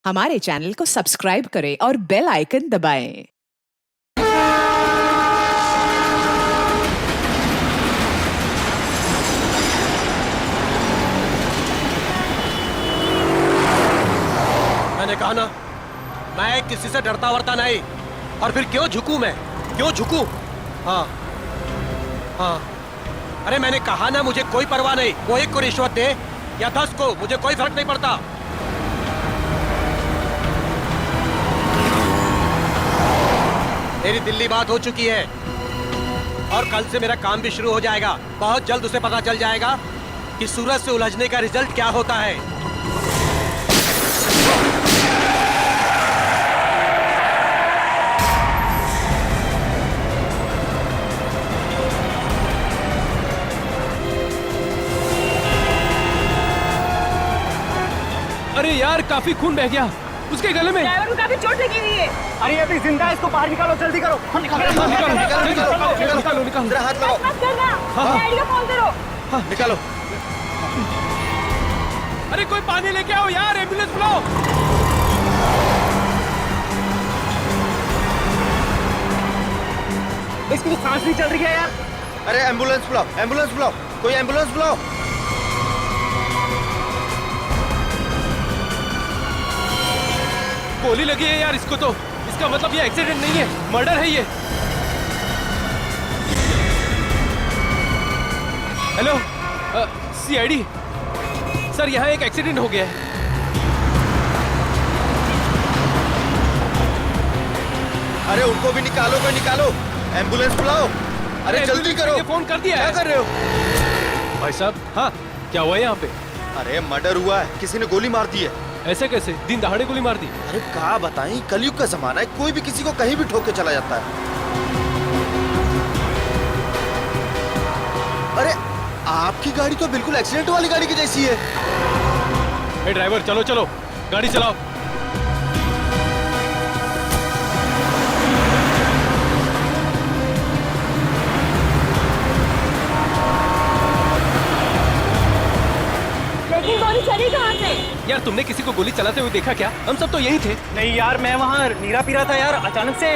हमारे चैनल को सब्सक्राइब करें और बेल आइकन दबाएं। मैंने कहा ना, मैं किसी से डरता वरता नहीं। और फिर क्यों झुकूं मैं? क्यों झुकूं? हाँ हाँ, अरे मैंने कहा ना, मुझे कोई परवाह नहीं। वो 1 को रिश्वत दे या 10 को, मुझे कोई फर्क नहीं पड़ता। मेरी दिल्ली बात हो चुकी है और कल से मेरा काम भी शुरू हो जाएगा। बहुत जल्द उसे पता चल जाएगा कि सूरज से उलझने का रिजल्ट क्या होता है। अरे यार, काफी खून बह गया उसके गले में। ड्राइवर को काफी चोट लगी हुई है। अरे अभी जिंदा है, इसको बाहर निकालो, जल्दी करो। निकालो। मेरा हाथ लगाओ। मत करना, डैडी को फोन करो। निकालो। अरे कोई पानी लेके आओ यार, एम्बुलेंस बुलाओ। इसकी तो सांस नहीं चल रही है यार। अरे एम्बुलेंस बुलाओ, एम्बुलेंस बुलाओ, कोई एम्बुलेंस बुलाओ। गोली लगी है यार इसको तो। इसका मतलब ये एक्सीडेंट नहीं है, मर्डर है ये। हेलो, सीआईडी सर, यहाँ एक एक्सीडेंट हो गया है। अरे उनको भी निकालो, कोई निकालो, एम्बुलेंस बुलाओ। अरे जल्दी करो। फोन कर दिया है। क्या कर रहे हो भाई साहब? हाँ, क्या हुआ है यहाँ पे? अरे मर्डर हुआ है, किसी ने गोली मार दी है। ऐसे कैसे? दिन दहाड़े गोली मार दी? अरे क्या बताएं, कलयुग का जमाना है, कोई भी किसी को कहीं भी ठोक के चला जाता है। अरे आपकी गाड़ी तो बिल्कुल एक्सीडेंट वाली गाड़ी की जैसी है। ए ड्राइवर, चलो चलो, गाड़ी चलाओ। लेकिन गोली चली कहाँ से? यार, तुमने किसी को गोली चलाते हुए देखा क्या? हम सब तो यही थे। नहीं यार, मैं वहाँ नीरा पी रहा था यार, अचानक से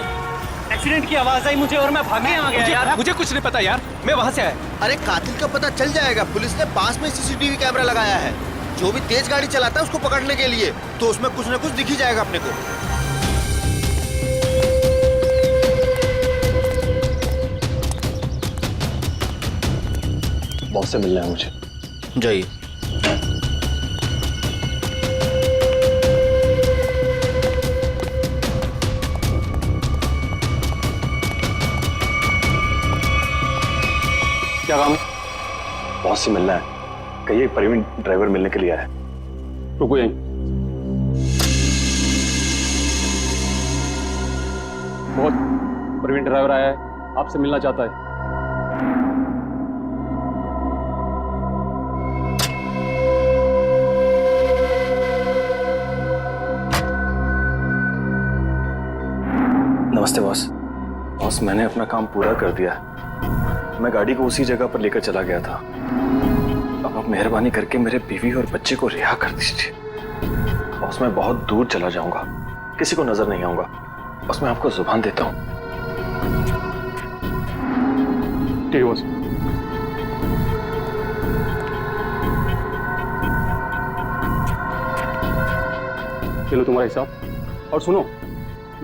एक्सीडेंट की आवाज आई मुझे और मैं भागे आ गया यार। मुझे कुछ नहीं पता यार, मैं वहाँ से आया। अरे कातिल का पता चल जाएगा, पुलिस ने पास में सीसीटीवी कैमरा लगाया है। जो भी तेज गाड़ी चलाता है उसको पकड़ने के लिए, तो उसमें कुछ न कुछ दिख ही जाएगा अपने को। बॉस से मिलना है मुझे। जाइए। क्या काम है? बॉस से मिलना है। कहिए प्रवीण ड्राइवर मिलने के लिए आया है। रुको यहीं। बहुत प्रवीण ड्राइवर आया है, आपसे मिलना चाहता है। नमस्ते बॉस। बॉस, मैंने अपना काम पूरा कर दिया। मैं गाड़ी को उसी जगह पर लेकर चला गया था। अब आप मेहरबानी करके मेरे बीवी और बच्चे को रिहा कर दीजिए। बॉस, मैं बहुत दूर चला जाऊंगा, किसी को नजर नहीं आऊंगा। बस मैं आपको जुबान देता हूं। ठीक है बॉस। चलो तुम्हारा हिसाब। और सुनो,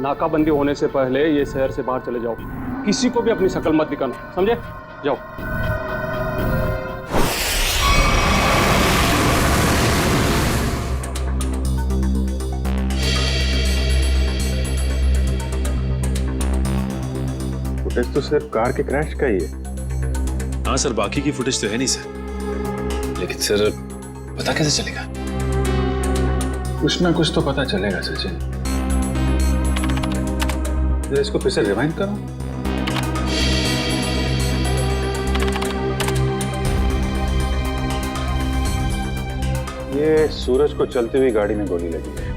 नाकाबंदी होने से पहले ये शहर से बाहर चले जाओ। किसी को भी अपनी शक्ल मत दिखाना, समझे? जाओ। फुटेज तो सिर्फ कार के क्रैश का ही है। हाँ सर, बाकी की फुटेज तो है नहीं सर। लेकिन सर, पता कैसे चलेगा? कुछ ना कुछ तो पता चलेगा सचिन। इसको फिर से रिवाइंड करो। ये सूरज को चलती हुई गाड़ी में गोली लगी है।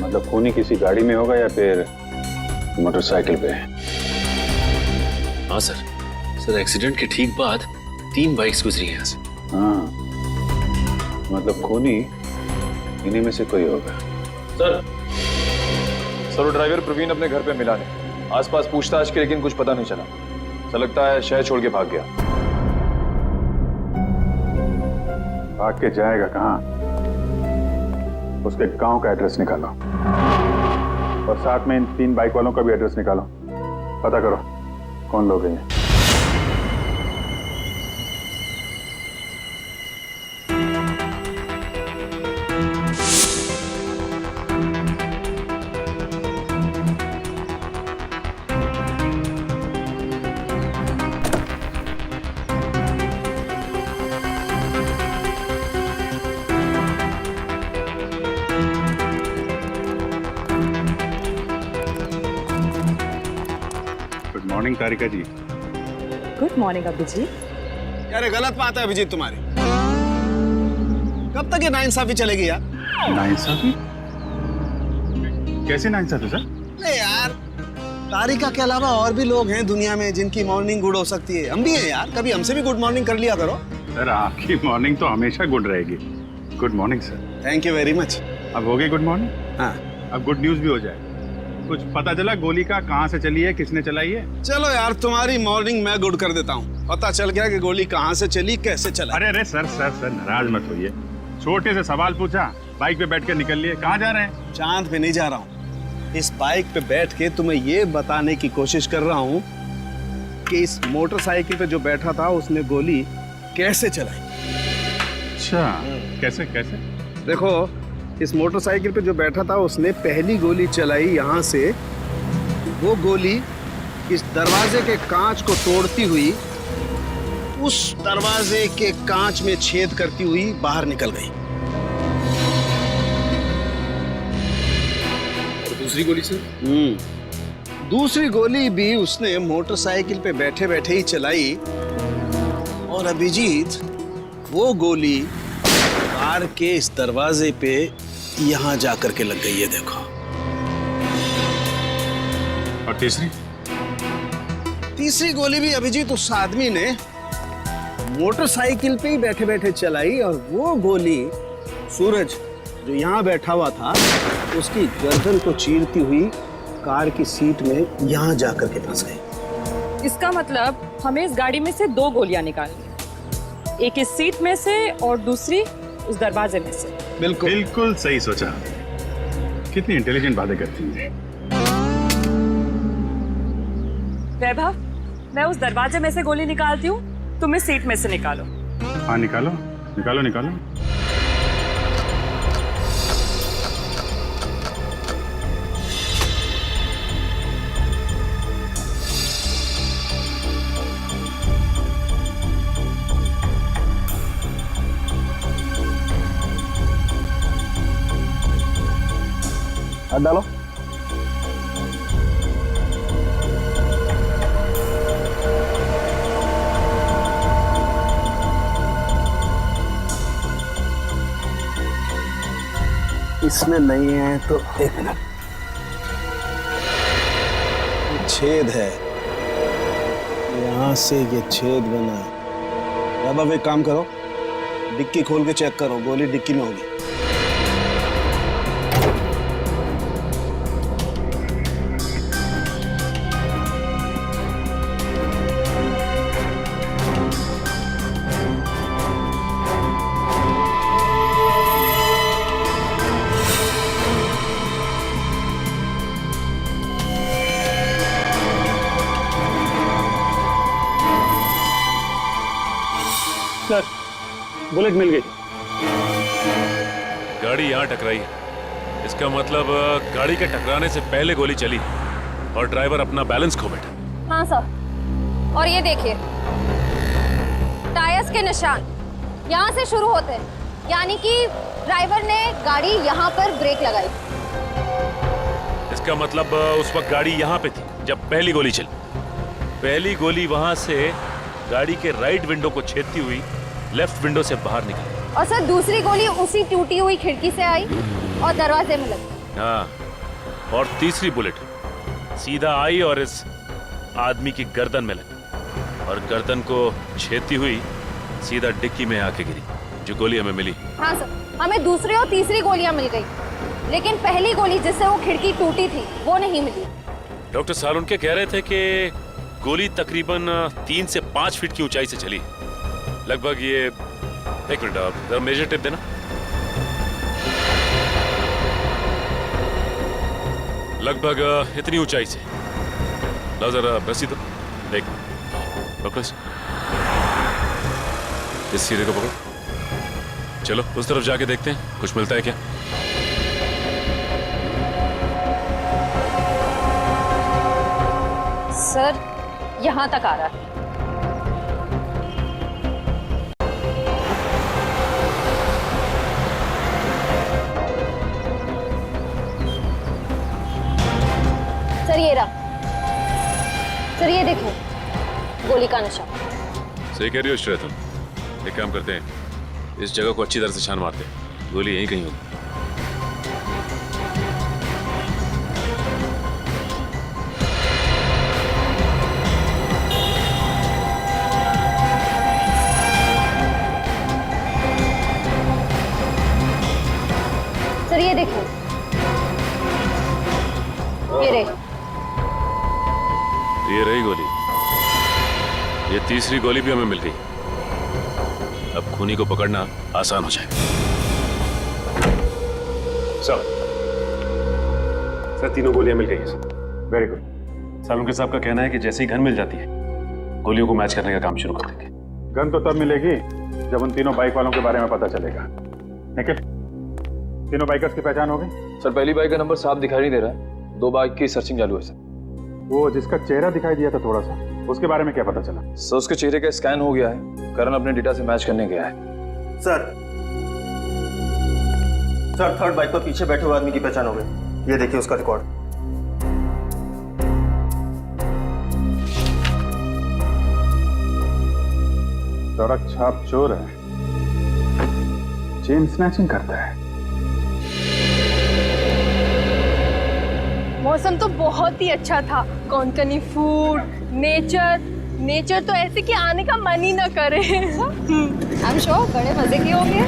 मतलब खूनी किसी गाड़ी में होगा या फिर मोटरसाइकिल पे। हाँ सर। सर, एक्सीडेंट के ठीक बाद 3 बाइक्स गुजरी हैं यहाँ से। हाँ, मतलब खूनी इन्हीं में से कोई होगा। सर सर वो ड्राइवर प्रवीण अपने घर पे मिला नहीं। आसपास पूछताछ की लेकिन कुछ पता नहीं चला। ऐसा लगता है शहर छोड़ के भाग गया। भाग के जाएगा कहाँ? उसके गांव का एड्रेस निकालो और साथ में इन 3 बाइक वालों का भी एड्रेस निकालो। पता करो कौन लोग हैं ये। Good morning Tarika ji. Good morning Abhijit. यार ये गलत बात है अभिजीत तुम्हारी। कब तक ये नाइंसाफी चलेगी यार? नाइंसाफी? कैसे नाइंसाफी सर? नहीं यार, तारिका के अलावा और भी लोग हैं दुनिया में जिनकी मॉर्निंग गुड हो सकती है। हम भी हैं यार, कभी हमसे भी गुड मॉर्निंग कर लिया करो। सर आपकी मॉर्निंग तो हमेशा गुड रहेगी। Good morning sir. Thank you very much. अब हो गई गुड मॉर्निंग? हाँ अब गुड न्यूज भी हो जाए। कुछ पता चला गोली का कहाँ से चली है, किसने चलाई है? चलो यार, तुम्हारी मॉर्निंग मैं गुड कर देता हूँ। पता चल गया कि गोली कहाँ से चली, कैसे चला। अरे अरे सर सर सर नाराज मत होइए। छोटे से सवाल पूछा, बाइक पे बैठ के निकल लिए। कहाँ जा रहे हैं? चांद पे नहीं जा रहा हूँ। इस बाइक पे बैठ के तुम्हें ये बताने की कोशिश कर रहा हूँ कि इस मोटरसाइकिल पे जो बैठा था उसने गोली कैसे चलाई। अच्छा कैसे कैसे? देखो, इस मोटरसाइकिल पे जो बैठा था उसने पहली गोली चलाई यहाँ से। वो गोली इस दरवाजे के कांच को तोड़ती हुई उस दरवाजे के कांच में छेद करती हुई बाहर निकल गई। और दूसरी गोली सर? दूसरी गोली भी उसने मोटरसाइकिल पे बैठे बैठे ही चलाई। और अभिजीत, वो गोली कार के इस दरवाजे पे यहाँ जाकर के लग गई है, देखो। और तीसरी? तीसरी गोली भी अभिजीत उस आदमी ने मोटरसाइकिल पे ही बैठे बैठे चलाई। और वो गोली सूरज जो यहाँ बैठा हुआ था उसकी गर्दन को चीरती हुई कार की सीट में यहाँ जाकर के फंस गई। इसका मतलब हमें इस गाड़ी में से 2 गोलियां निकालनी है। एक इस सीट में से और दूसरी उस दरवाजे में से। बिल्कुल बिल्कुल सही सोचा। कितनी इंटेलिजेंट बातें करती हैं। वैभव, मैं उस दरवाजे में से गोली निकालती हूँ, तुम इस सीट में से निकालो। हाँ निकालो निकालो निकालो। हाथ डालो। इसमें नहीं है तो एक मिनट। छेद है, यहां से ये छेद बना है। अब एक काम करो, डिक्की खोल के चेक करो, गोली डिक्की में होगी। सर बुलेट मिल गई। गाड़ी यहाँ टकराई है। इसका मतलब गाड़ी के टकराने से पहले गोली चली और ड्राइवर अपना बैलेंस खो बैठा। हाँ सर, और ये देखिए टायर्स के निशान यहाँ से शुरू होते हैं, यानी कि ड्राइवर ने गाड़ी यहाँ पर ब्रेक लगाई। इसका मतलब उस वक्त गाड़ी यहाँ पे थी जब पहली गोली चली। पहली गोली वहां से गाड़ी के राइट विंडो को छेदती हुई लेफ्ट विंडो से बाहर निकली। और सर दूसरी गोली उसी टूटी हुई खिड़की से आई और दरवाजे में लगी। हाँ, और तीसरी बुलेट सीधा आई और इस आदमी की गर्दन में लगी और गर्दन को छेदती हुई सीधा डिक्की में आके गिरी, जो गोली हमें मिली। हाँ सर, हमें दूसरी और तीसरी गोलियां मिल गई। लेकिन पहली गोली जिससे वो खिड़की टूटी थी वो नहीं मिली। डॉक्टर सालुनके कह रहे थे कि गोली तकरीबन 3 से 5 फीट की ऊंचाई से चली। लगभग ये, एक मिनट आप जरा मेजर टेप देना। लगभग इतनी ऊंचाई से। ला जरा रस्सी तो देख, पकड़ो इस सीधे को पकड़ो। चलो उस तरफ जाके देखते हैं कुछ मिलता है क्या। सर यहाँ तक आ रहा है। सर ये रहा। सर ये देखो गोली का निशान। सही कह रही हो श्रेया तुम। एक काम करते हैं, इस जगह को अच्छी तरह से छान मारते हैं। गोली यहीं कहीं होगी। सर ये देखो, ये रही गोली। ये तीसरी गोली भी हमें मिल गई। अब खूनी को पकड़ना आसान हो जाएगा। सर तीनों गोलियां मिल गई हैं सर। Very good. सालुनके साहब का कहना है कि जैसे ही गन मिल जाती है गोलियों को मैच करने का काम शुरू कर देंगे। गन तो तब मिलेगी जब उन तीनों बाइक वालों के बारे में पता चलेगा। निखिल, तीनों बाइकर्स की पहचान हो गई? सर पहली बाइक का नंबर साफ दिखाई नहीं दे रहा है। 2 बाइक की सर्चिंग चालू है सर। वो जिसका चेहरा दिखाई दिया था थोड़ा सा, उसके बारे में क्या पता चला? सर उसके चेहरे का स्कैन हो गया है। करण अपने डेटा से मैच करने गया है। सर थर्ड बाइक पर पीछे बैठे हुए आदमी की पहचान हो गई। ये देखिए उसका रिकॉर्ड। सड़क छाप चोर है, चेन स्नैचिंग करता है। मौसम तो बहुत ही अच्छा था। कोंकणी फूड, नेचर तो ऐसे कि आने का मन ही ना करे। I'm sure बड़े मजे की होंगे।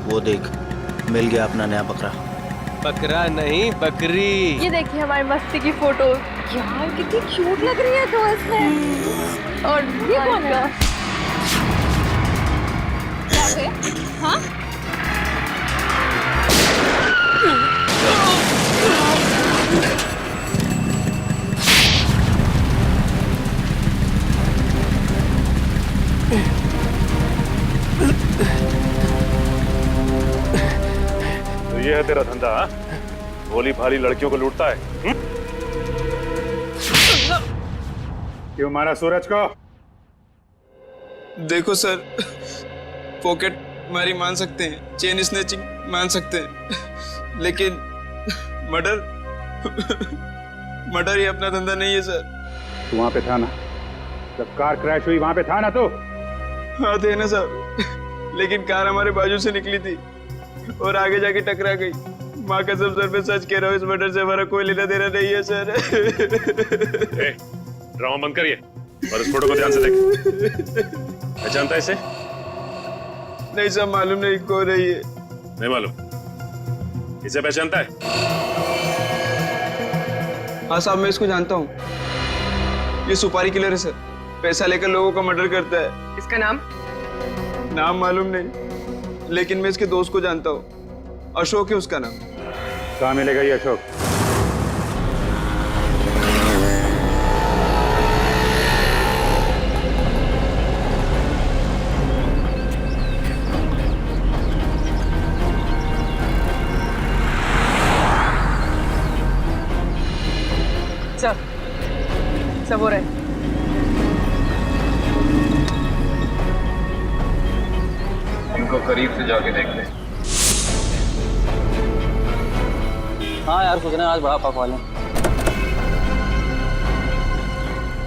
वो देख, मिल गया अपना नया बकरा। बकरा नहीं बकरी। ये देखिए हमारी मस्ती की फोटो। यार कितनी क्यूट लग रही है तो इसमें। और ये कौन है? हाँ? तो ये है तेरा धंधा? भोली भाली लड़कियों को लूटता है। क्यों मारा सूरज को? देखो सर, पॉकेट मारी मान सकते हैं, चेन स्नैचिंग मान सकते हैं, लेकिन मर्डर ये अपना धंधा नहीं है सर। तू वहां पे था ना जब कार क्रैश हुई? वहां पे था ना तू? हाँ थे ना सर, लेकिन कार हमारे बाजू से निकली थी और आगे जाके टकरा गई। माँ कसम सर पे सच कह रहा हूँ, इस मर्डर से हमारा कोई लेना देना नहीं है सर। ड्रामा बंद करिए और इस फोटो को ध्यान से देख। पहचानता है इसे? नहीं सर, मालूम नहीं कौन है ये। नहीं मालूम? इसे पहचानता है? हाँ साहब, मैं इसको जानता हूँ। ये सुपारी किलर है सर, पैसा लेकर लोगों का मर्डर करता है। इसका नाम मालूम नहीं, लेकिन मैं इसके दोस्त को जानता हूँ। अशोक है उसका नाम। कहाँ मिलेगा ये अशोक? सब हो रहा है। इनको करीब से जाके देख ले। हाँ यार, सोच रहे हैं आज बड़ा पाव खा लें।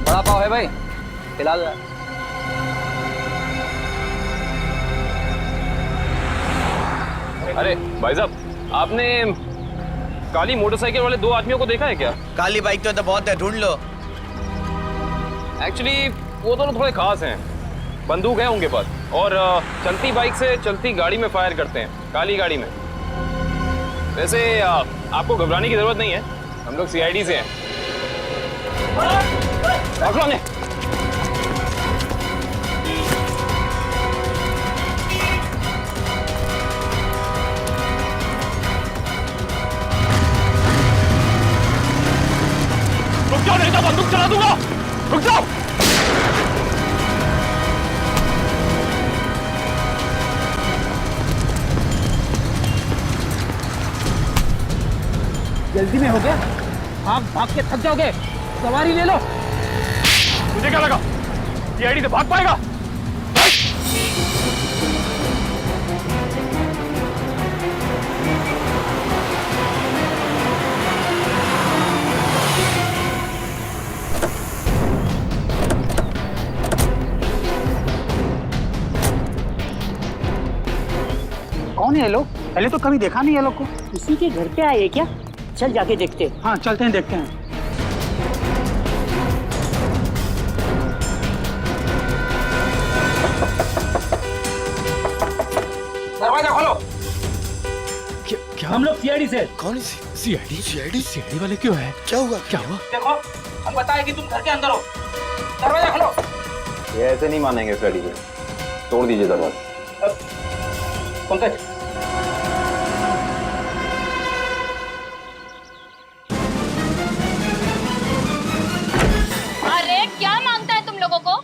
बड़ा पाव है भाई, खिला दो। अरे भाई साहब, आपने काली मोटरसाइकिल वाले 2 आदमियों को देखा है क्या? काली बाइक तो बहुत है, ढूंढ लो। एक्चुअली वो दोनों थोड़े खास हैं। बंदूक है उनके पास और चलती बाइक से चलती गाड़ी में फायर करते हैं, काली गाड़ी में। वैसे आपको घबराने की जरूरत नहीं है, हम लोग सीआईडी से हैं। पकड़ो ने। रुक जाओ नहीं तो बंदूक चला दूंगा। रुक जाओ। जल्दी में हो गया, भाग भाग के थक जाओगे, सवारी ले लो। मुझे क्या लगा सीआईडी से भाग पाएगा? कौन है ये लोग? पहले तो कभी देखा नहीं ये लोग को। किसी के घर पे आए क्या? चल जाके देखते। हाँ चलते हैं, देखते हैं। दरवाजा खोलो। क्या? हम लोग सीआईडी से। कौन सीआईडी? सीआईडी वाले क्यों है? क्या हुआ? देखो, हम बताए कि तुम घर के अंदर हो। दरवाजा खोलो। ये ऐसे नहीं मानेंगे फ्रेडी को, तोड़ दीजिए दरवाजा। पंकज, अरे क्या मांगता है तुम लोगों को?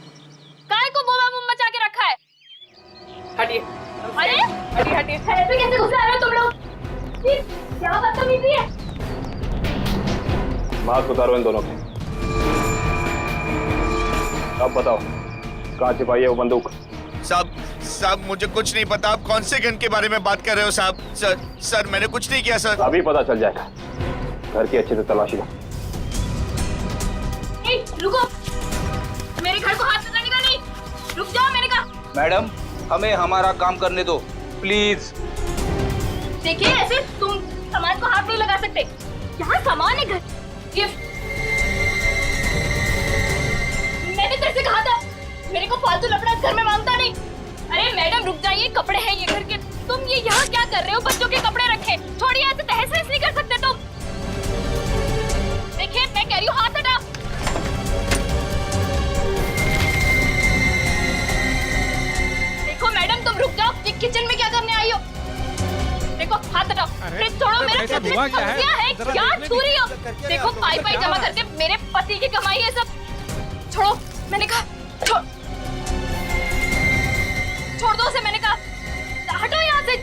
काय को बोबा मुंह मचा के रखा है? हटिए। अरे हटिए हटिए। ऐसे कैसे घुसे आ रहे हो तुम लोग? ये क्या बदतमीजी है? मास्क उतारो इन दोनों के। अब बताओ कहाँ छिपाई है वो बंदूक? साहब मुझे कुछ नहीं पता। आप कौन से गन के बारे में बात कर रहे हो साहब? सर मैंने कुछ नहीं किया सर। अभी पता चल जाएगा। घर की अच्छे से तलाशी लो। रुको, मेरे घर को हाथ लगाने का नहीं। रुक जाओ, मैंने कहा। मैडम, हमें हमारा काम करने दो प्लीज। देखिए, ऐसे तुम सामान को हाथ नहीं लगा सकते। यहाँ सामान है, घर गिफ्ट। मैंने तेरे से कहा था मेरे को फालतू लफड़ा घर में मांगता नहीं। अरे मैडम रुक जाइए, कपड़े हैं ये घर के। तुम ये यहाँ क्या कर रहे हो? बच्चों के कपड़े रखे। छोड़िए, ऐसे तहस नहस नहीं कर सकते तुम। देखिए मैं कह रही हूँ, हाथ हटा। देखो मैडम, तुम रुक जाओ। ये किचन में क्या करने आई हो? देखो हाथ हटाओ। फ्रिज छोड़ो, मेरे छत में सब्जियां हैं। क्या छू रही हो? देखो पाई पाई जमा करके मेरे पति की कमाई है सब। छोड़ो, मैंने कहा छोड़ दो उसे, मैंने कहा हटो यहाँ से।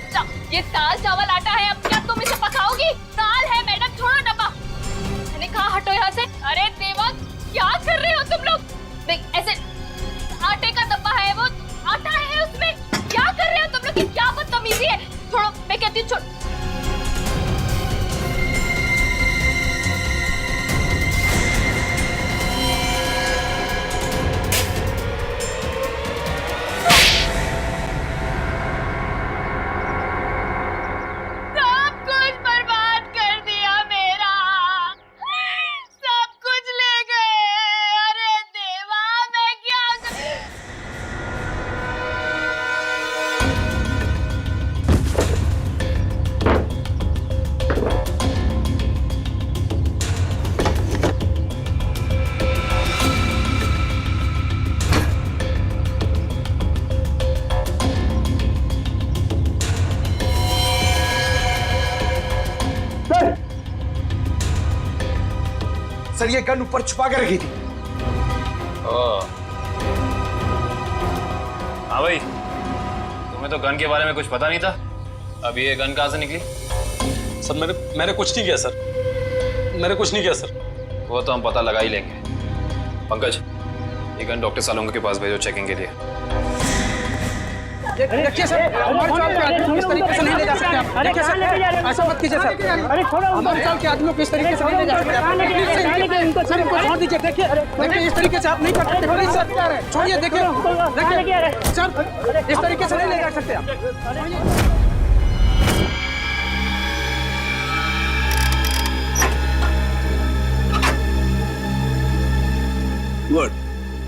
ये दाल चावल आटा है, अब क्या तुम इसे पकाओगी? दाल है मैडम, छोड़ो डब्बा। मैंने कहा हटो यहाँ से। अरे देवा, क्या कर रहे हो तुम लोग? देख ऐसे आटे का डब्बा है, वो आटा है उसमें। क्या कर रहे हो तुम लोग? क्या बदतमीजी है? छोड़ो, मैं कहती हूँ छोड़। सब कुछ बर्बाद कर दिया मेरा। सब कुछ ले गए। अरे देवा, मैं क्या सर ये गन ऊपर छुपा के रखी थी। हाँ भाई, तुम्हें तो गन के बारे में कुछ पता नहीं था। अब ये गन कहाँ से निकली? सर मैंने कुछ नहीं किया सर। मैंने कुछ नहीं किया सर। वो तो हम पता लगा ही लेंगे। पंकज, ये गन डॉक्टर सालोंगा के पास भेजो चेकिंग के लिए। देखिए सर, हमारे साल के आदमी को इस तरीके से नहीं ले जा सकते आप। देखिए सर, ऐसा मत कीजिए सर। हमारे साल के आदमियों को इस तरीके से नहीं ले जा सकते आप। सर इनको छोड़ दीजिए। देखिए इस तरीके से आप नहीं कर सकते। प्लीज सर छोड़िए। देखिए सर, इस तरीके से नहीं ले जा सकते आप। गुड।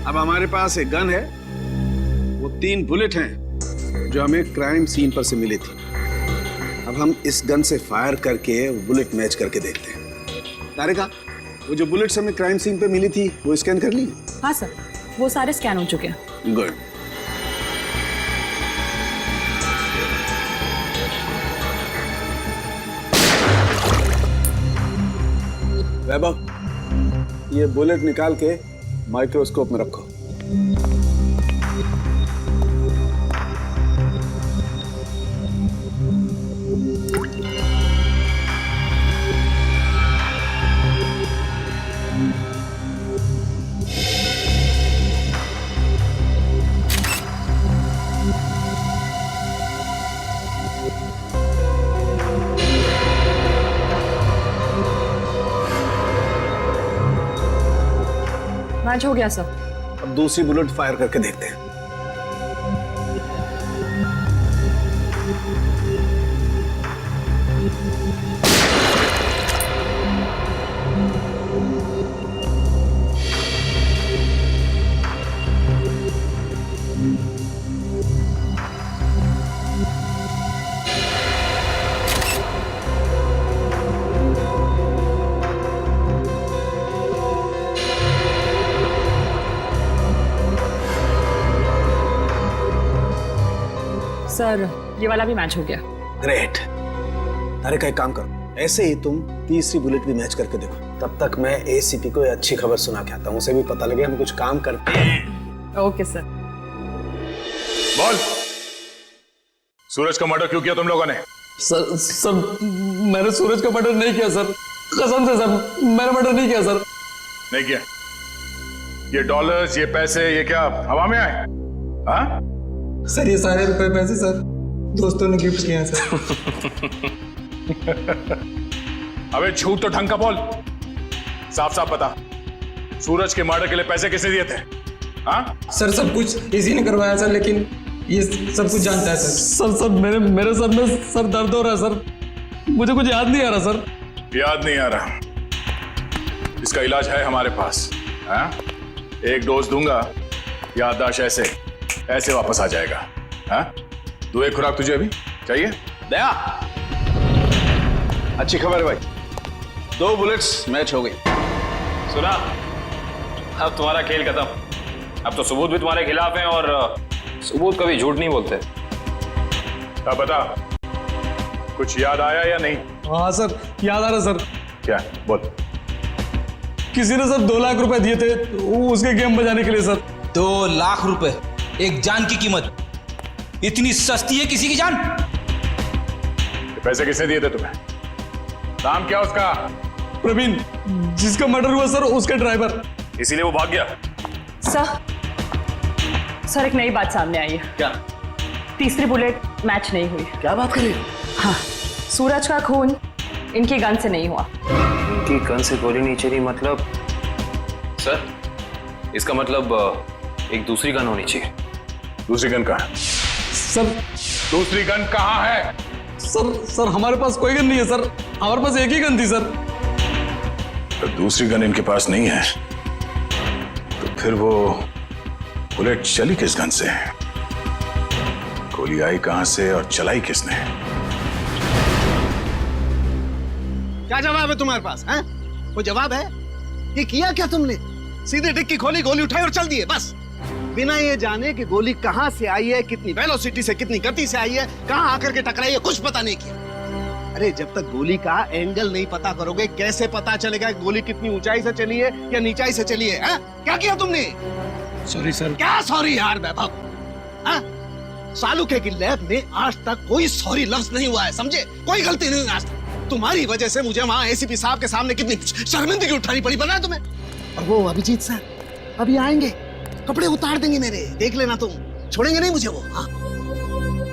अब हमारे पास एक गन है, वो 3 बुलेट हैं जो हमें क्राइम सीन पर से मिली थी। अब हम इस गन से फायर करके बुलेट मैच करके देखते हैं। तारिका, वो जो बुलेट्स हमें क्राइम सीन पे मिली थी वो स्कैन कर ली? हाँ सर, वो सारे स्कैन हो चुके हैं। गुड। वैभव, ये बुलेट निकाल के माइक्रोस्कोप में रखो। मैच हो गया सर। अब दूसरी बुलेट फायर करके देखते हैं। सर, ये वाला भी मैच हो गया। ग्रेट। अरे का एक काम करो, ऐसे ही तुम तीसरी बुलेट भी मैच करके देखो। तब तक मैं एसीपी को अच्छी खबर सुना के आता हूँ, उसे भी पता लगे हम कुछ काम करते हैं। Okay sir. बोल, सूरज का मर्डर क्यों किया तुम लोगों ने? सर मैंने सूरज का मर्डर नहीं किया सर, कसम से सर, मैंने मर्डर नहीं किया सर। नहीं किया? ये डॉलर्स, ये पैसे, ये क्या हवा में आए? हाँ सर, ये सारे रुपए पैसे सर दोस्तों ने गिफ्ट किए हैं सर। अबे झूठ तो ढंग का बोल, साफ साफ बता, सूरज के मर्डर के लिए पैसे किसने दिए थे? हाँ सर, सब कुछ इसी ने करवाया सर, लेकिन ये सब कुछ जानता है सर। सर मेरे सर में सर दर्द हो रहा है सर, मुझे कुछ याद नहीं आ रहा सर। याद नहीं आ रहा? इसका इलाज है हमारे पास। हाँ, एक डोज दूंगा, याददाश्त ऐसे वापस आ जाएगा। हाँ, दो एक खुराक तुझे अभी चाहिए? दया, अच्छी खबर है भाई, 2 बुलेट्स मैच हो गई। सुना, अब तुम्हारा खेल खत्म। अब तो सबूत भी तुम्हारे खिलाफ हैं और सबूत कभी झूठ नहीं बोलते। अब बता, कुछ याद आया या नहीं? हाँ सर, याद आ रहा सर। क्या? बोल। किसी ने सर 2 लाख रुपए दिए थे उसके गेम बजाने के लिए सर। 2 लाख रुपए, एक जान की कीमत। इतनी सस्ती है किसी की जान? पैसे किसने दिए थे तुम्हें? नाम क्या उसका? प्रवीण, जिसका मर्डर हुआ सर, उसका ड्राइवर। इसीलिए वो भाग गया? सर एक नई बात सामने आई है। क्या? तीसरी बुलेट मैच नहीं हुई। क्या बात करी? हाँ, सूरज का खून इनकी गन से नहीं हुआ। इनकी गन से गोली नहीं चली मतलब? सर, इसका मतलब एक दूसरी गन होनी चाहिए। दूसरी गन कहाँ है? सर दूसरी गन कहाँ है? सर हमारे पास कोई गन नहीं है सर, हमारे पास एक ही गन थी सर। तो दूसरी गन इनके पास नहीं है तो फिर वो बुलेट चली किस गन से? गोली आई कहां से और चलाई किसने? क्या जवाब है तुम्हारे पास? हैं? कोई जवाब है? ये किया क्या तुमने? सीधे डिक्की खोली, गोली उठाई और चल दिए बस, बिना ये जाने कि गोली कहां से आई है, कितनी वेलोसिटी से, कितनी गति से आई है, कहां आकर के टकराई है, कुछ पता नहीं किया। अरे जब तक गोली का एंगल नहीं पता करोगे कैसे पता चलेगा गोली कितनी ऊंचाई से चली है या नीचाई से चली है? क्या किया तुमने? Sorry sir. क्या सॉरी यार वैभव? सालुके की लैब में आज तक कोई सॉरी लफ्ज नहीं हुआ है, समझे? कोई गलती नहीं आज तक। तुम्हारी वजह से मुझे वहां एसीपी साहब के सामने कितनी शर्मिंदगी उठानी पड़ी, पता है तुम्हें? और वो अभिजीत सर अभी आएंगे, कपड़े उतार देंगे मेरे, देख लेना तुम, छोड़ेंगे नहीं मुझे वो। हाँ।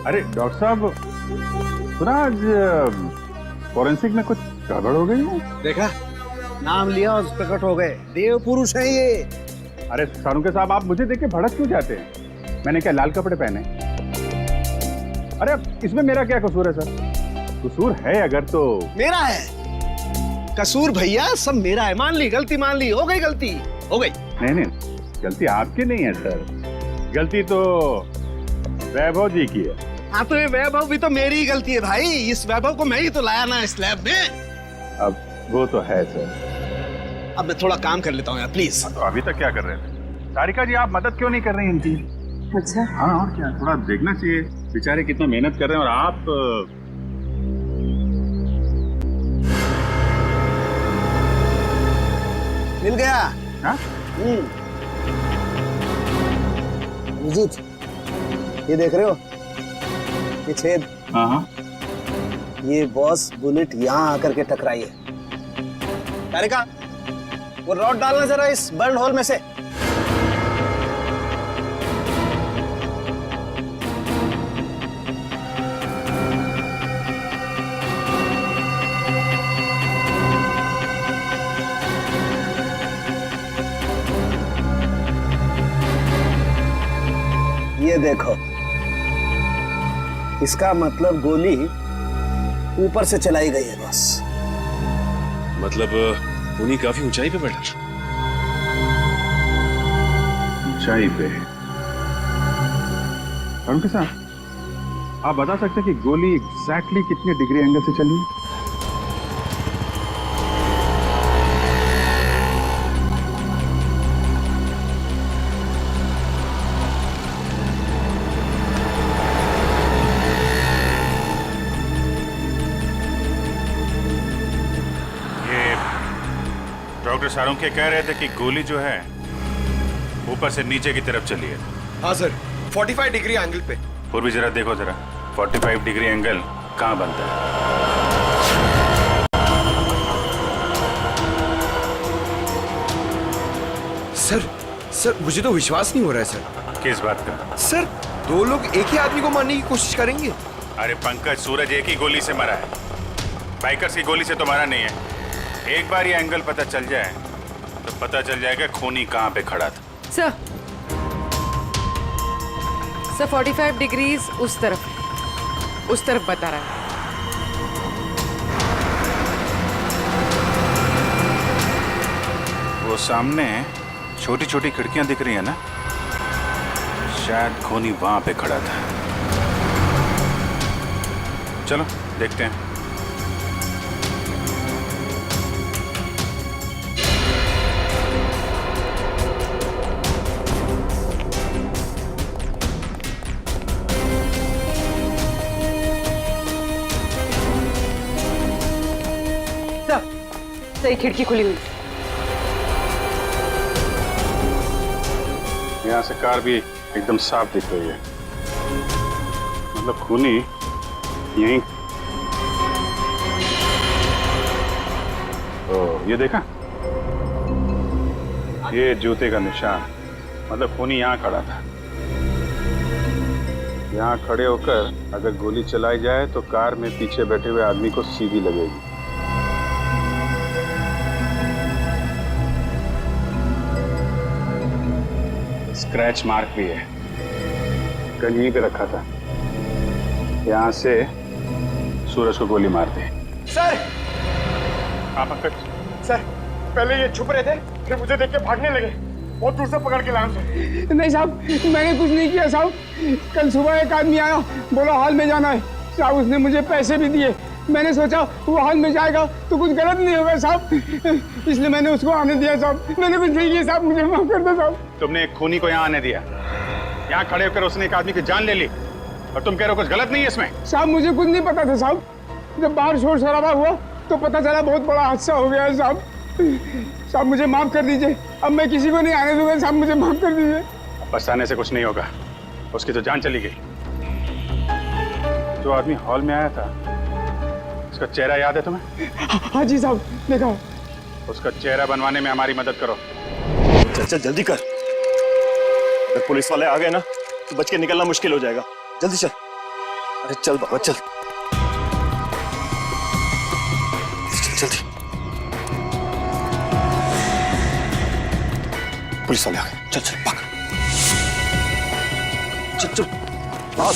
अरे डॉक्टर साहब, सुना आज फॉरेंसिक में कुछ गड़बड़ हो गई है? देखा, नाम लिया और प्रकट हो गए, देव पुरुष है ये। अरे सारुके साहब, आप मुझे देख के भड़क क्यों जाते हैं? मैंने क्या लाल कपड़े पहने? अरे इसमें मेरा क्या कसूर है सर? कसूर है अगर तो मेरा है कसूर भैया, सब मेरा है। मान ली गलती, मान ली, हो गई गलती, हो गई। नहीं, गलती आपकी नहीं है सर, गलती तो वैभव जी की है। हाँ तो ये वैभव भी तो मेरी ही गलती है भाई। इस वैभव को मैं ही तो लाया ना इस लैब में। अब वो तो है सर। अब मैं थोड़ा काम कर लेता हूँ यार प्लीज। तो अभी तक क्या कर रहे थे? तारिका जी आप मदद क्यों नहीं कर रही इनकी? अच्छा हाँ और क्या, थोड़ा देखना चाहिए बेचारे कितना मेहनत कर रहे हैं और आप मिल गया। हाँ? अभिजीत ये देख रहे हो ये छेद? हाँ हाँ ये बॉस बुलेट यहाँ आकर के टकराई है। तारिका वो रॉड डालना जरा इस बर्न होल में से। ये देखो इसका मतलब गोली ऊपर से चलाई गई है बस। मतलब खूनी काफी ऊंचाई पे बैठा। ऊंचाई पे? उनके साथ आप बता सकते हैं कि गोली एग्जैक्टली कितने डिग्री एंगल से चली? डॉक्टर सारुंखे कह रहे थे कि गोली जो है ऊपर से नीचे की तरफ चली है। हाँ सर 45 डिग्री एंगल पे। और भी जरा देखो जरा 45 डिग्री एंगल कहाँ बनता है? सर मुझे तो विश्वास नहीं हो रहा है सर। किस बात का? सर दो लोग एक ही आदमी को मारने की कोशिश करेंगे? अरे पंकज, सूरज एक ही गोली से मरा है, बाइकर्स की गोली से तो मरा नहीं है। एक बार ये एंगल पता चल जाए तो पता चल जाएगा खूनी कहाँ पे खड़ा था। सर 45 डिग्रीज उस तरफ बता रहा है। वो सामने छोटी छोटी खिड़कियां दिख रही है ना, शायद खूनी वहां पे खड़ा था। चलो देखते हैं। सही खिड़की खुली हुई। यहाँ से कार भी एकदम साफ दिख रही है, मतलब खूनी यहीं। तो ये देखा, ये जूते का निशान, मतलब खूनी यहाँ खड़ा था। यहाँ खड़े होकर अगर गोली चलाई जाए तो कार में पीछे बैठे हुए आदमी को सीधी लगेगी। स्क्रैच मार्क भी है, गन यहीं पे रखा था। यहाँ से सूरज को गोली मार दी। सर! हाँ पंकज। सर पहले ये छुप रहे थे, फिर मुझे देख के भागने लगे। बहुत दूर से पकड़ के लाया मुझे। नहीं साहब, मैंने कुछ नहीं किया साहब। कल सुबह एक आदमी आया, बोला हॉल में जाना है साहब। उसने मुझे पैसे भी दिए। मैंने सोचा वो हॉल में जाएगा तो कुछ गलत नहीं होगा साहब, इसलिए मैंने उसको आने दिया साहब। मैंने कुछ नहीं किया साहब, मुझे माफ कर दो साहब। तुमने एक खूनी को यहाँ आने दिया, यहाँ खड़े होकर उसने एक आदमी की जान ले ली, और तुम कह रहे हो कुछ गलत नहीं है इसमें? साहब मुझे कुछ नहीं पता था साहब। जब बाहर शोर शराबा हुआ तो पता चला बहुत बड़ा हादसा हो गया है साहब। साहब मुझे माफ कर दीजिए, अब मैं किसी को नहीं आने दूंगा साहब, मुझे माफ कर दीजिए। पछताने से कुछ नहीं होगा, उसकी तो जान चली गई। जो आदमी हॉल में आया था उसका चेहरा याद है तुम्हें? हाँ जी साहब, देखा। उसका चेहरा बनवाने में हमारी मदद करो। चल चल जल्दी कर, अगर पुलिस वाले आ गए ना तो बच के निकलना मुश्किल हो जाएगा। जल्दी चल। अरे चल बाबा चल, जल्दी। पुलिस वाले आ गए, चल चल भाग। चल चल भाग।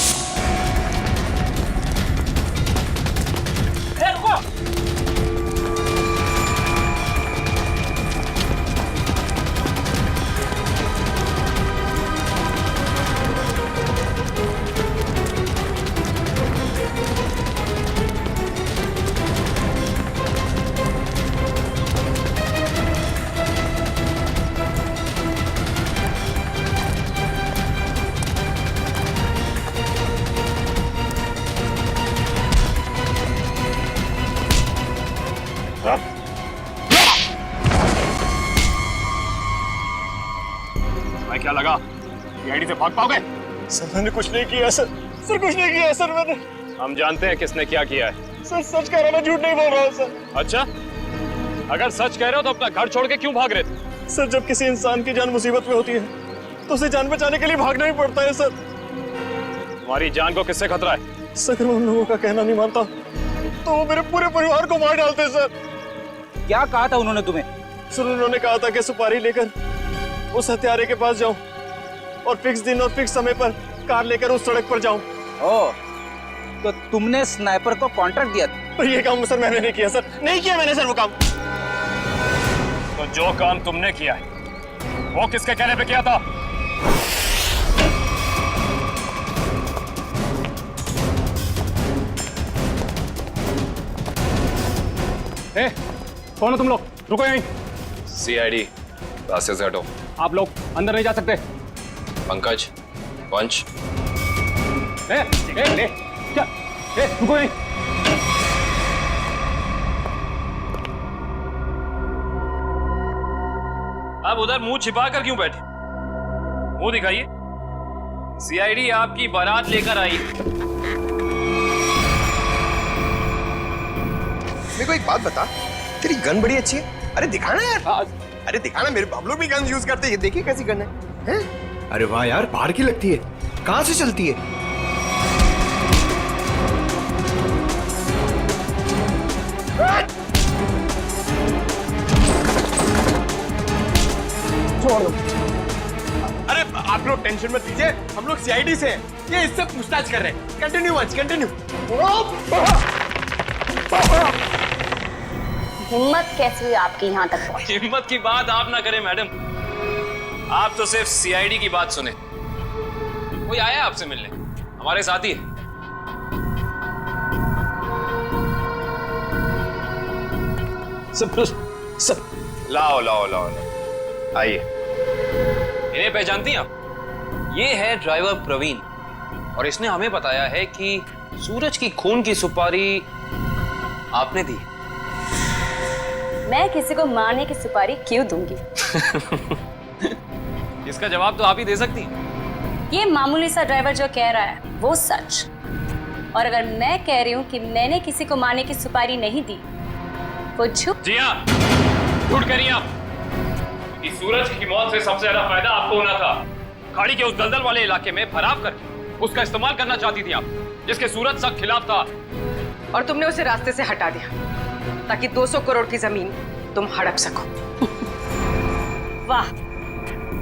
मैं क्या लगा सीआईडी से भाग पाओगे? सर मैंने कुछ नहीं किया सर। सर कुछ नहीं किया सर मैंने। हम जानते हैं किसने क्या किया है। सर सच कह रहा, मैं झूठ नहीं बोल रहा हूँ सर। अच्छा, अगर सच कह रहे हो तो अपना घर छोड़ के क्यों भाग रहे थे? सर जब किसी इंसान की जान मुसीबत में होती है तो उसे जान बचाने के लिए भागना ही पड़ता है सर। तुम्हारी जान को किससे खतरा है? सर अगर मैं उन लोगों का कहना नहीं मानता तो वो मेरे पूरे परिवार को मार डालते सर। क्या कहा था उन्होंने तुम्हें? सर उन्होंने कहा था कि सुपारी लेकर उस हत्यारे के पास जाऊं और फिक्स दिन और फिक्स समय पर कार लेकर उस सड़क पर जाऊं। ओह, तो तुमने स्नाइपर को कॉन्ट्रैक्ट दिया था? पर ये काम सर मैंने नहीं किया सर। नहीं किया मैंने सर वो काम। तो जो काम तुमने किया है वो किसके कहने पे किया था? कौन हो तुम लोग? रुको यहीं। सीआईडी, रास्ते से हटो। आप लोग अंदर नहीं जा सकते। पंकज, पंच। क्या? रुको यहीं। आप उधर मुंह छिपा कर क्यों बैठे? मुंह दिखाइए। सीआईडी आपकी बारात लेकर आई। मेरे को एक बात बता, तेरी गन बड़ी अच्छी है। अरे दिखाना यार। अरे दिखाना, मेरे हम लोग भी गन यूज करते हैं। ये देखिए कैसी गन है? अरे वाह यार, बाहर की लगती है। कहां से चलती है? छोड़ दो। अरे आप लोग टेंशन मत लीजिए, हम लोग सीआईडी से हैं। ये इससे पूछताछ कर रहे हैं। Continue once, continue. हिम्मत कैसे हुई आपकी यहाँ तक पहुंची? हिम्मत की बात आप ना करें मैडम, आप तो सिर्फ सीआईडी की बात सुने। कोई आया आपसे मिलने? हमारे साथी है। सब लाओ लाओ लाओ, लाओ। आइए। इन्हें पहचानती हैं आप? ये है ड्राइवर प्रवीण और इसने हमें बताया है कि सूरज की खून की सुपारी आपने दी। मैं किसी को मारने की सुपारी क्यों दूंगी? इसका जवाब तो आप ही दे सकती हैं। ये मामूली सा ड्राइवर जो कह रहा है वो सच, और अगर मैं कह रही हूँ कि मैंने किसी को मारने की सुपारी नहीं दी वो झूठ। जी हाँ, झूठ कह रही हैं आप। कि सूरज की मौत से सबसे ज्यादा फायदा आपको होना था। खाड़ी के उस दलदल वाले इलाके में भराव करके उसका इस्तेमाल करना चाहती थी आप, जिसके सूरज सख्त खिलाफ था। और तुमने उसे रास्ते से हटा दिया ताकि 200 करोड़ की जमीन तुम हड़प सको। वाह,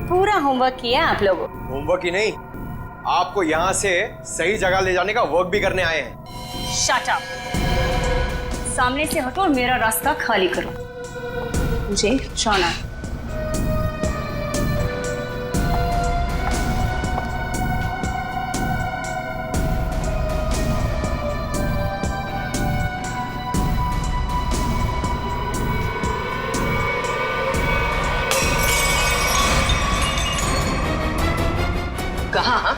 पूरा होमवर्क किया आप लोगों। होमवर्क ही नहीं, आपको यहाँ से सही जगह ले जाने का वर्क भी करने आए हैं। Shut up. सामने से हटो और मेरा रास्ता खाली करो। मुझे जाना है। कहाँ?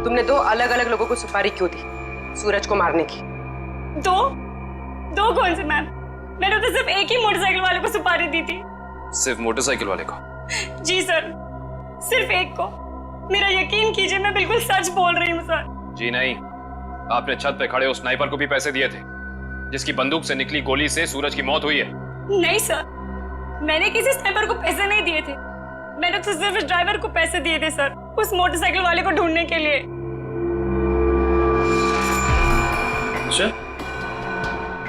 तुमने दो अलग अलग लोगों को सुपारी क्यों दी सूरज को मारने की? दो कौन से मैम? मैंने तो सिर्फ एक ही मोटरसाइकिल वाले को सुपारी दी थी। सिर्फ मोटरसाइकिल वाले को? जी सर, सिर्फ एक को। मेरा यकीन कीजिए, मैं बिल्कुल सच बोल रही हूँ सर। जी नहीं, आपने छत पे खड़े उस स्नाइपर को भी पैसे दिए थे जिसकी बंदूक से निकली गोली से सूरज की मौत हुई है। नहीं सर, मैंने किसी स्नाइपर को पैसे नहीं दिए थे। मैंने तो सिर्फ इस ड्राइवर को पैसे दिए थे सर, उस मोटरसाइकिल वाले को ढूंढने के लिए। अच्छा,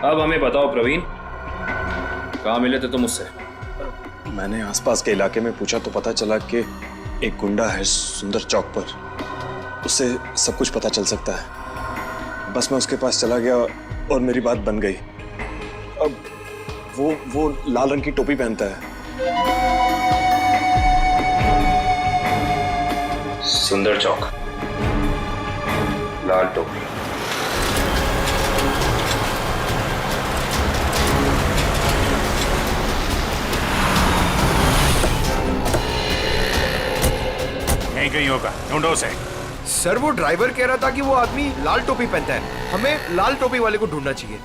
अब हमें बताओ प्रवीण, कहाँ मिले थे तुम उससे? मैंने आसपास के इलाके में पूछा तो पता चला कि एक गुंडा है सुंदर चौक पर, उससे सब कुछ पता चल सकता है। बस मैं उसके पास चला गया और मेरी बात बन गई। अब वो लाल रंग की टोपी पहनता है। सुंदर चौक, लाल टोपी। यहीं कहीं होगा, ढूंढो उसे। सर वो ड्राइवर कह रहा था कि वो आदमी लाल टोपी पहनता है, हमें लाल टोपी वाले को ढूंढना चाहिए।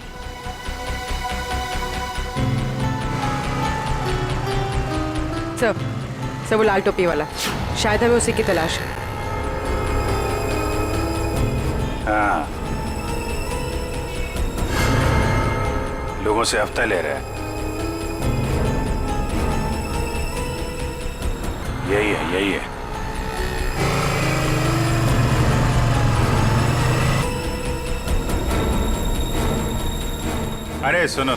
सर वो लाल टोपी वाला, शायद हमें उसी की तलाश है। हाँ, लोगों से हफ्ता ले रहा है। यही है। अरे सुनो।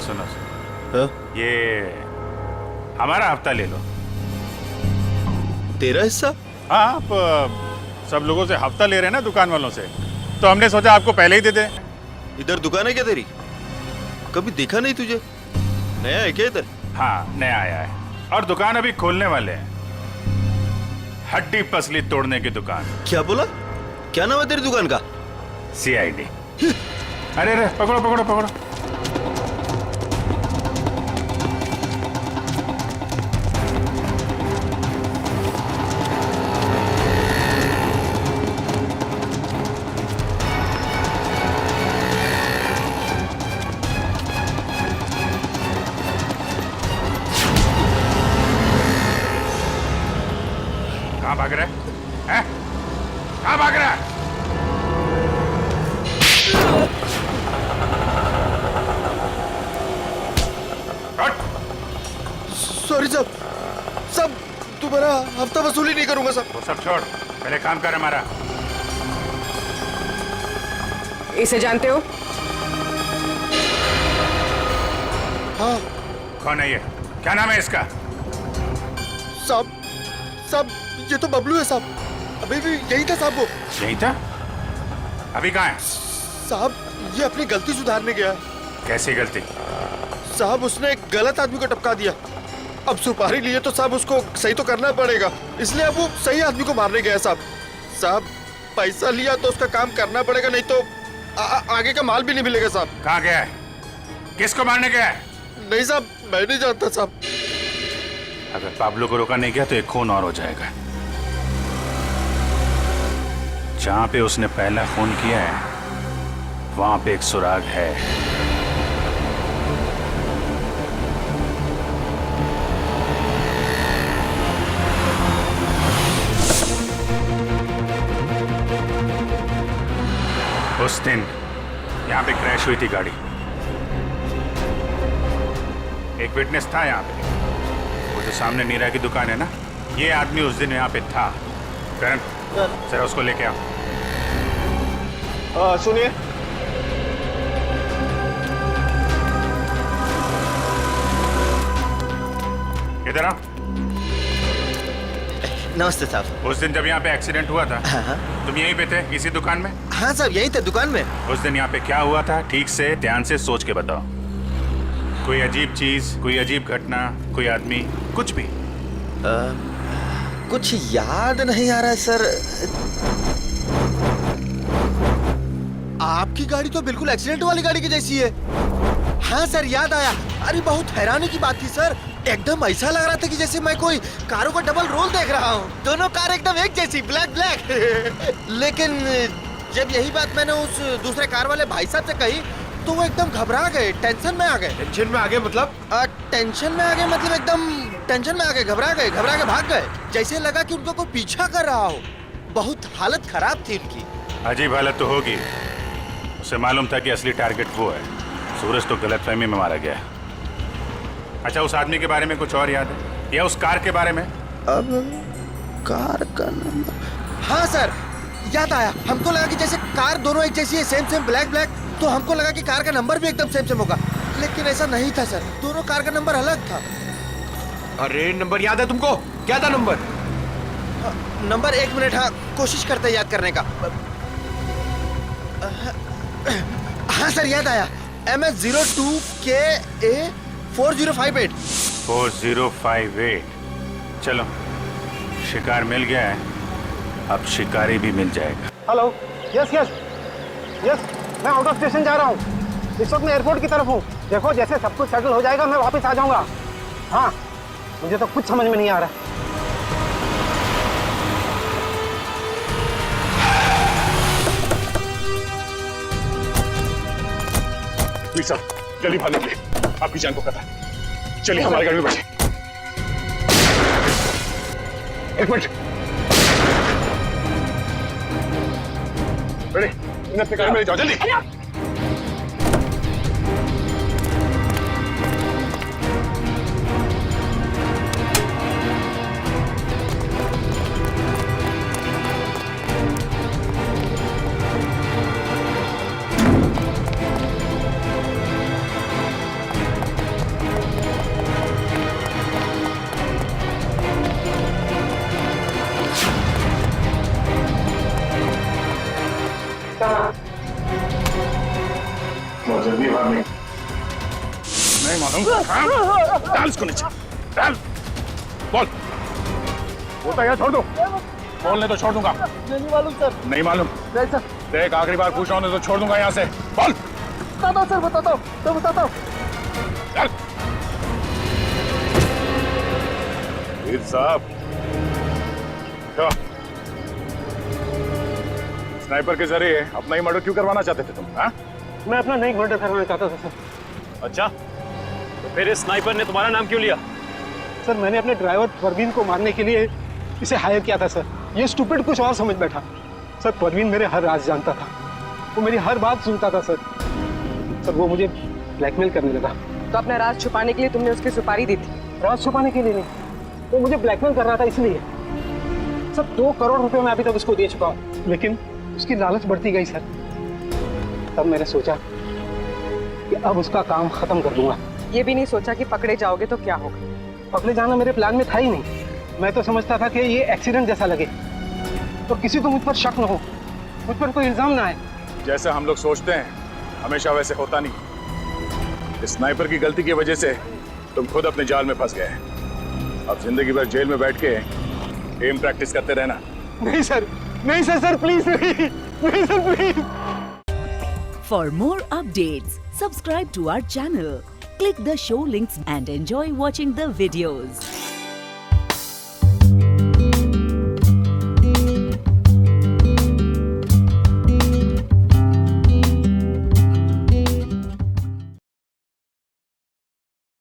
ये हमारा हफ्ता ले लो। तेरा हिस्सा? हाँ, आप सब लोगों से हफ्ता ले रहे हैं ना, दुकान वालों से, तो हमने सोचा आपको पहले ही दे दें। इधर दुकान है क्या तेरी? कभी देखा नहीं तुझे? नया है क्या इधर? हाँ, नया आया है और दुकान अभी खोलने वाले हैं। हड्डी पसली तोड़ने की दुकान। क्या बोला? क्या नाम है तेरी दुकान का? CID। अरे पकड़ो। कहाँ भाग रहा है? कहाँ भाग रहा है? सॉरी सब तुम्हारा हफ्ता वसूली नहीं करूंगा सब। वो सब छोड़, पहले काम कर हमारा। इसे जानते हो? हाँ। कौन है ये? क्या नाम है इसका? साहब ये तो बबलू है साहब। अभी भी यही था साहब। वो यही था? अभी कहाँ है? साहब ये अपनी गलती सुधारने गया। कैसी गलती? साहब उसने एक गलत आदमी को टपका दिया। अब सुपारी लिए तो साहब उसको सही तो करना पड़ेगा, इसलिए अब वो सही आदमी को मारने गया साहब। पैसा लिया तो उसका काम करना पड़ेगा, नहीं तो आगे का माल भी नहीं मिलेगा साहब। कहाँ गया है? किसको मारने गया है? नहीं साहब, मैं नहीं जानता साहब। अगर पाब्लो को रोका नहीं गया तो एक खून और हो जाएगा। जहां पे उसने पहला खून किया है वहां पे एक सुराग है। उस दिन यहां पे क्रैश हुई थी गाड़ी। एक विटनेस था यहां पे, वो जो सामने नीरा की दुकान है ना, ये आदमी उस दिन यहाँ पे था। करण, जरा उसको लेके आओ। सुनिए, इधर आओ। नमस्ते साहब। उस दिन जब यहाँ पे एक्सीडेंट हुआ था, तुम यहीं पे थे इसी दुकान में? हाँ साहब, यहीं थे दुकान में। उस दिन यहाँ पे क्या हुआ था, ठीक से ध्यान से सोच के बताओ। कोई अजीब चीज, कोई अजीब घटना, कोई आदमी, कुछ भी? कुछ याद नहीं आ रहा है सर। आपकी गाड़ी तो बिल्कुल एक्सीडेंट वाली गाड़ी की जैसी है। हाँ सर, याद आया। अरे बहुत हैरानी की बात थी सर, एकदम ऐसा लग रहा था कि जैसे मैं कोई कारों का डबल रोल देख रहा हूँ। दोनों कार एकदम एक जैसी, ब्लैक। लेकिन जब यही बात मैंने उस दूसरे कार वाले भाई साहब से कही तो वो एकदम घबरा गए, टेंशन में आ गए। टेंशन में आ गए मतलब? टेंशन में आ गए मतलब एकदम टेंशन में आ गए, घबरा के भाग गए। जैसे लगा कि उनको कोई पीछा कर रहा हो। बहुत हालत खराब थी उनकी। अजीब हालत तो होगी। उसे मालूम था कि असली टारगेट वो है। सूरज तो गलतफहमी में मारा गया। अच्छा, उस आदमी के बारे में कुछ और याद है या उस कार के बारे में? अब कार का नंबर, हाँ सर याद आया। हमको लगा कि जैसे कार दोनों एक जैसी है, सेम ब्लैक, तो हमको लगा कि कार का नंबर भी एकदम सेम होगा, लेकिन ऐसा नहीं था सर। दोनों कार का नंबर अलग था। अरे नंबर याद है तुमको? क्या था नंबर? नंबर 1 मिनट, हाँ कोशिश करते हैं याद करने का। हाँ सर याद आया, MS02KA 4058। 4058। चलो, शिकार मिल गया है, अब शिकारी भी मिल जाएगा। हेलो, यस, मैं आउट ऑफ स्टेशन जा रहा हूँ। इस वक्त मैं एयरपोर्ट की तरफ हूँ। देखो जैसे सब कुछ सेटल हो जाएगा मैं वापस आ जाऊंगा। हाँ, मुझे तो कुछ समझ में नहीं आ रहा। प्लीज साहब जल्दी भाग निकलिए, आपकी जान को खतरा है। चलिए हमारी गाड़ी में बैठिए। एक मिनट, रेडी, इन्हें अपनी गाड़ी में ले जाओ जल्दी। बहुत जल्दी भाग नहीं मालूम। डाल इसको नीचे, डाल। बोल, बोलता यार छोड़ दो। बोलने तो छोड़ दूंगा। नहीं मालूम सर। नहीं मालूम? नहीं सर। देख आखिरी बार पूछ रहा हूँ तो छोड़ दूंगा यहाँ से। बोल। बताता हूँ सर, बताता हूँ, तो बताता हूँ। चल। वीर साहब, क्या स्नाइपर के जरिए अपना ही मर्डर क्यों करवाना चाहते थे तुम? हाँ? मैं अपना नहीं मर्डर करवाना चाहता था सर। अच्छा, तो फिर इस स्नाइपर ने तुम्हारा नाम क्यों लिया? सर मैंने अपने ड्राइवर परवीन को मारने के लिए इसे हायर किया था सर। ये स्टूपिड कुछ और समझ बैठा। सर परवीन मेरे हर राज जानता था, वो मेरी हर बात सुनता था सर। सर वो मुझे ब्लैकमेल करने लगा। तो अपना राज छुपाने के लिए तुमने उसकी सुपारी दी थी? राज छुपाने के लिए नहीं, वो मुझे ब्लैकमेल कर रहा था इसलिए। सर 2 करोड़ रुपए मैं अभी तक उसको दे चुका हूँ, लेकिन उसकी लालच बढ़ती गई सर। तब मैंने सोचा कि अब उसका काम खत्म कर दूंगा। ये भी नहीं सोचा कि पकड़े जाओगे तो क्या होगा? पकड़े जाना मेरे प्लान में था ही नहीं। मैं तो समझता था कि ये एक्सीडेंट जैसा लगे तो किसी को मुझ पर शक न हो, मुझ पर कोई इल्जाम ना आए। जैसे हम लोग सोचते हैं हमेशा वैसे होता नहीं। इस स्नाइपर की गलती की वजह से तुम खुद अपने जाल में फंस गए। अब जिंदगी भर जेल में बैठ के एम प्रैक्टिस करते रहना। नहीं सर, नहीं सर, सर प्लीज नहीं, नहीं sir please. For more updates, subscribe to our channel, click the show links and enjoy watching the videos.